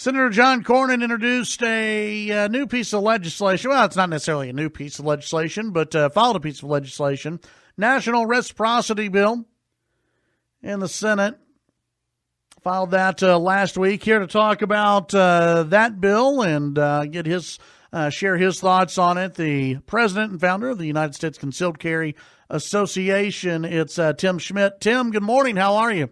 Senator John Cornyn introduced a new piece of legislation. Well, it's not necessarily a new piece of legislation, but filed a piece of legislation, National Reciprocity bill in the Senate. Filed that last week. Here to talk about that bill and get his share his thoughts on it, the president and founder of the United States Concealed Carry Association. It's Tim Schmidt. Tim, good morning. How are you?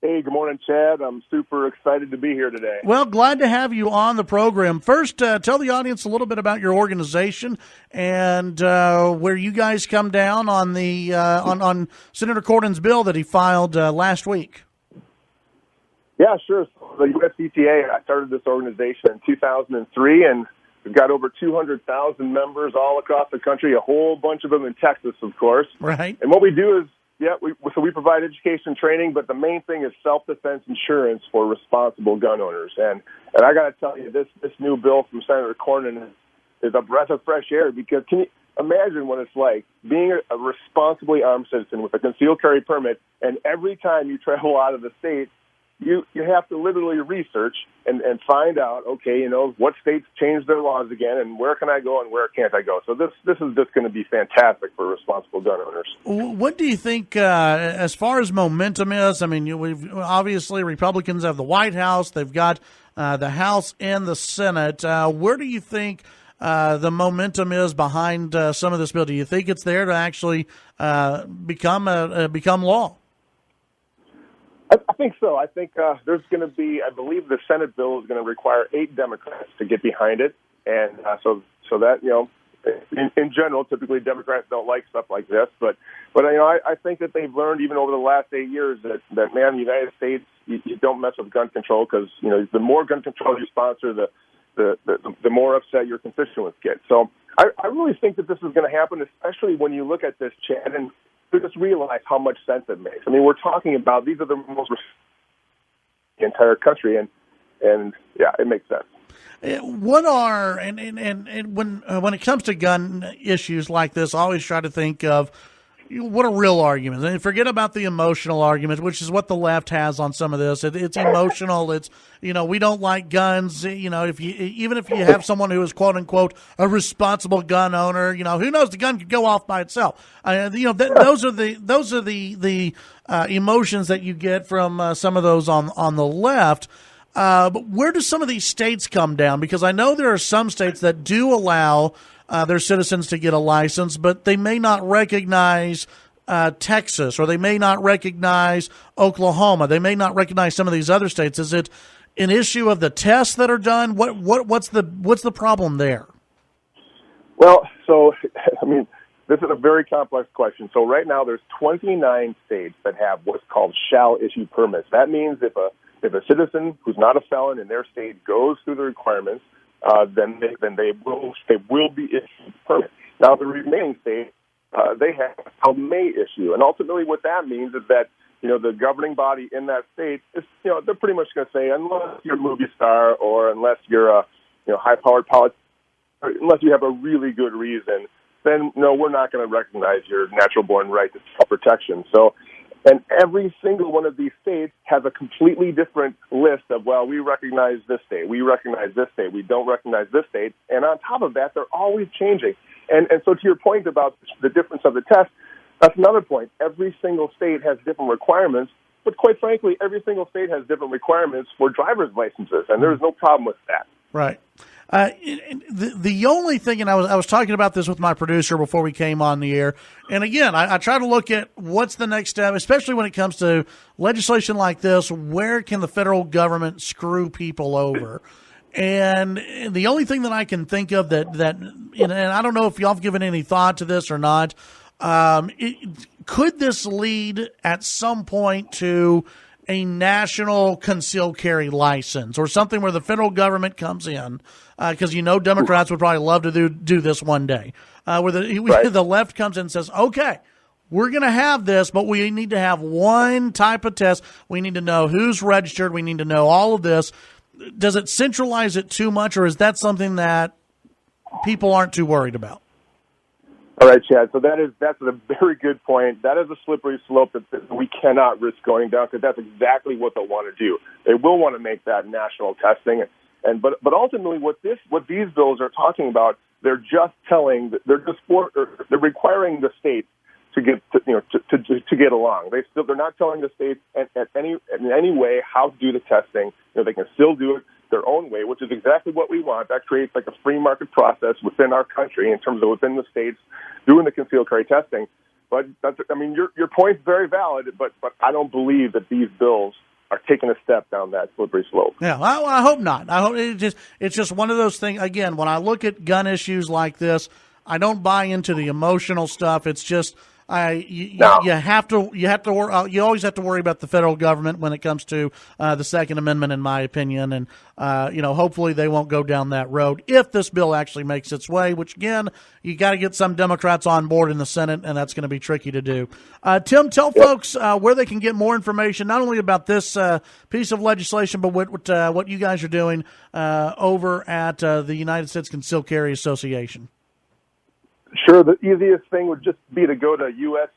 Hey, good morning, Chad. I'm super excited to be here today. Well, glad to have you on the program. First, tell the audience a little bit about your organization and where you guys come down on the on Senator Cornyn's bill that he filed last week. Yeah, sure. So the USCCA, I started this organization in 2003, and we've got over 200,000 members all across the country, a whole bunch of them in Texas, of course. Right. And what we do is, we provide education training, but the main thing is self-defense insurance for responsible gun owners. And I got to tell you, this new bill from Senator Cornyn is a breath of fresh air, because can you imagine what it's like being a responsibly armed citizen with a concealed carry permit, and every time you travel out of the state, you have to literally research and find out, okay, what states changed their laws again, and where can I go and where can't I go? So this is just going to be fantastic for responsible gun owners. What do you think as far as momentum is? I mean, we've obviously Republicans have the White House, they've got the House and the Senate. Where do you think the momentum is behind some of this bill? Do you think it's there to actually become law? I think so. I think there's going to be, I believe the Senate bill is going to require 8 Democrats to get behind it. And so that, in general, typically Democrats don't like stuff like this. But I think that they've learned even over the last 8 years that man, in the United States, you don't mess with gun control, because, the more gun control you sponsor, the more upset your constituents get. So I really think that this is going to happen, especially when you look at this, Chad, and just realize how much sense it makes. I mean, we're talking about these are the most the entire country, and yeah, it makes sense. What are and when it comes to gun issues like this, I always try to think of what are real arguments, and forget about the emotional argument, which is what the left has on some of this. It's emotional. It's we don't like guns. If you have someone who is quote unquote a responsible gun owner, who knows, the gun could go off by itself. Those are the emotions that you get from some of those on the left. But where do some of these states come down? Because I know there are some states that do allow their citizens to get a license, but they may not recognize Texas, or they may not recognize Oklahoma. They may not recognize some of these other states. Is it an issue of the tests that are done? What's the problem there? Well, so I mean, this is a very complex question. So right now, there's 29 states that have what's called shall issue permits. That means if a citizen who's not a felon in their state goes through the requirements, then they will be issued permits. Now, the remaining states, they have a may issue, and ultimately what that means is that the governing body in that state is they're pretty much going to say, unless you're a movie star or unless you're a high-powered politician, unless you have a really good reason, then no, we're not going to recognize your natural-born right to self-protection. So. And every single one of these states has a completely different list of, well, we recognize this state, we recognize this state, we don't recognize this state. And on top of that, they're always changing. And so to your point about the difference of the test, that's another point. Every single state has different requirements, but quite frankly, every single state has different requirements for driver's licenses, and there's no problem with that. Right. The only thing, and I was talking about this with my producer before we came on the air, and again, I try to look at what's the next step, especially when it comes to legislation like this. Where can the federal government screw people over? And the only thing that I can think of that and I don't know if y'all have given any thought to this or not, could this lead at some point to a national concealed carry license, or something where the federal government comes in, because Democrats would probably love to do this one day, where the left comes in and says, okay, we're going to have this, but we need to have one type of test. We need to know who's registered. We need to know all of this. Does it centralize it too much, or is that something that people aren't too worried about? All right, Chad. So that's a very good point. That is a slippery slope that we cannot risk going down, because that's exactly what they'll want to do. They will want to make that national testing, but ultimately what these bills are talking about, they're requiring the states to get along. They're not telling the states in any way how to do the testing. They can still do it their own way, which is exactly what we want. That creates like a free market process within our country in terms of within the states doing the concealed carry testing. But your point's very valid, but I don't believe that these bills are taking a step down that slippery slope. Yeah, I hope not. I hope it's just one of those things. Again, when I look at gun issues like this, I don't buy into the emotional stuff. It's just you always have to worry about the federal government when it comes to the Second Amendment, in my opinion, and hopefully they won't go down that road if this bill actually makes its way. Which again, you got to get some Democrats on board in the Senate, and that's going to be tricky to do. Tim, tell folks where they can get more information, not only about this piece of legislation, but what you guys are doing over at the United States Concealed Carry Association. Sure. The easiest thing would just be to go to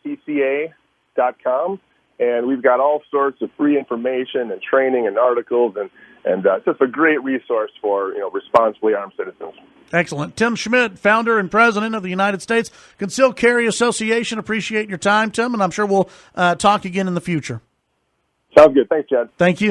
USCCA.com, and we've got all sorts of free information and training and articles, and it's just a great resource for responsibly armed citizens. Excellent. Tim Schmidt, founder and president of the United States Concealed Carry Association. Appreciate your time, Tim, and I'm sure we'll talk again in the future. Sounds good. Thanks, Chad. Thank you.